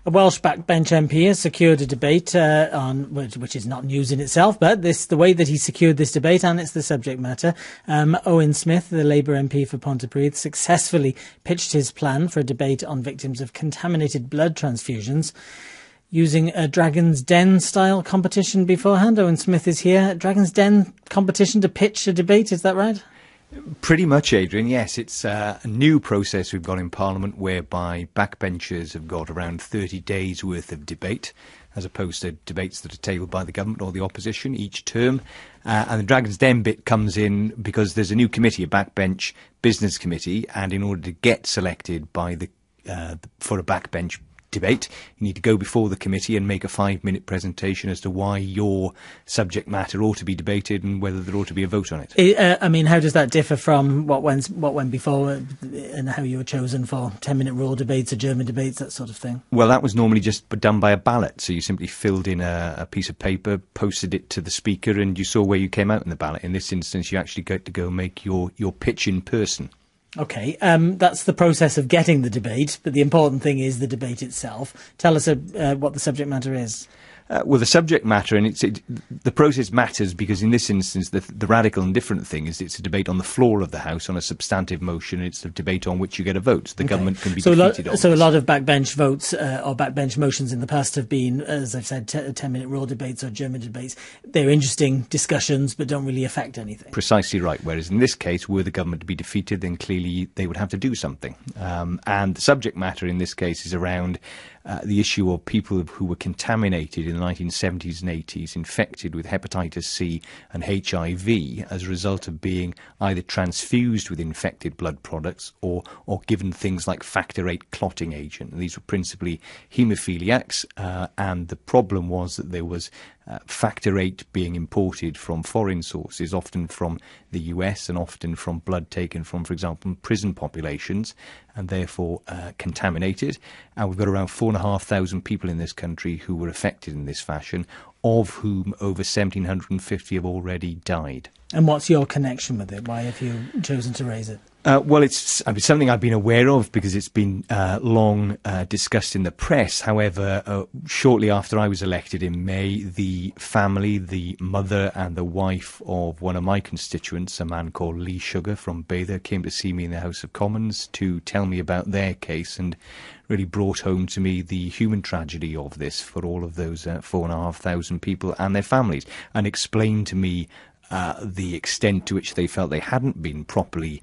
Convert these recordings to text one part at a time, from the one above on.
A Welsh backbench MP has secured a debate which is not news in itself, but the way that he secured this debate, and it's the subject matter. Owen Smith, the Labour MP for Pontypridd, successfully pitched his plan for a debate on victims of contaminated blood transfusions, using a Dragon's Den style competition beforehand. Owen Smith is here. Dragon's Den competition to pitch a debate, is that right? Pretty much, Adrian, yes. It's a new process we've got in Parliament whereby backbenchers have got around 30 days worth of debate, as opposed to debates that are tabled by the government or the opposition each term. And the Dragon's Den bit comes in because there's a new committee, a backbench business committee, and in order to get selected by for a backbench debate, you need to go before the committee and make a 5-minute presentation as to why your subject matter ought to be debated and whether there ought to be a vote on it. I mean, how does that differ from what went before and how you were chosen for 10-minute rule debates or German debates, that sort of thing? Well, that was normally just done by a ballot. So you simply filled in a piece of paper, posted it to the speaker, and you saw where you came out in the ballot. In this instance, you actually got to go make your pitch in person. OK, that's the process of getting the debate, but the important thing is the debate itself. Tell us what the subject matter is. Well, the subject matter, and the process matters because in this instance, the radical and different thing is it's a debate on the floor of the House on a substantive motion. It's a debate on which you get a vote. So the government can be defeated on. So a lot of backbench votes or backbench motions in the past have been, as I've said, 10-minute rule debates or German debates. They're interesting discussions, but don't really affect anything. Precisely right. Whereas in this case, were the government to be defeated, then clearly they would have to do something. And the subject matter in this case is around the issue of people who were contaminated in the 1970s and 80s, infected with hepatitis C and HIV as a result of being either transfused with infected blood products or given things like factor VIII clotting agent. And these were principally haemophiliacs, and the problem was that there was factor VIII being imported from foreign sources, often from the US and often from blood taken from, for example, prison populations, and therefore contaminated. And we've got around 4,500 people in this country who were affected in this fashion, of whom over 1,750 have already died. And what's your connection with it? Why have you chosen to raise it? Well, it's something I've been aware of because it's been long discussed in the press. However, shortly after I was elected in May, the family, the mother and the wife of one of my constituents, a man called Lee Sugar from Bather, came to see me in the House of Commons to tell me about their case and really brought home to me the human tragedy of this for all of those 4,500 people and their families, and explained to me the extent to which they felt they hadn't been properly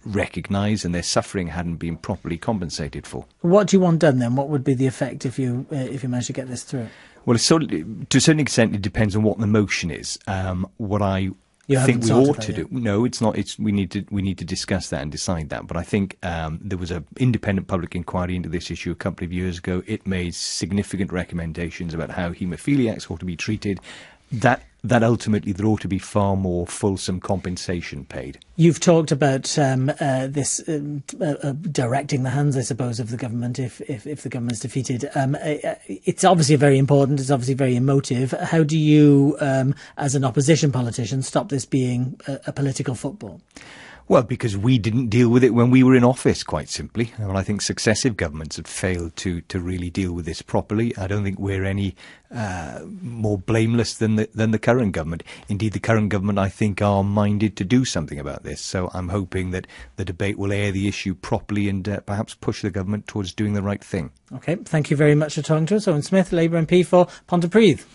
recognised and their suffering hadn't been properly compensated for. What do you want done then? What would be the effect if you manage to get this through? Well, to a certain extent, it depends on what the motion is. What I think we ought to do. No, it's not. We need to discuss that and decide that. But I think there was an independent public inquiry into this issue a couple of years ago. It made significant recommendations about how haemophiliacs ought to be treated. That ultimately there ought to be far more fulsome compensation paid. You've talked about this directing the hands, I suppose, of the government if the government's defeated. It's obviously very important. It's obviously very emotive. How do you, as an opposition politician, stop this being a political football? Well, because we didn't deal with it when we were in office, quite simply. And I think successive governments have failed to really deal with this properly. I don't think we're any more blameless than the current government. Indeed, the current government, I think, are minded to do something about this. So I'm hoping that the debate will air the issue properly and perhaps push the government towards doing the right thing. OK, thank you very much for talking to us. Owen Smith, Labour MP for Pontypridd.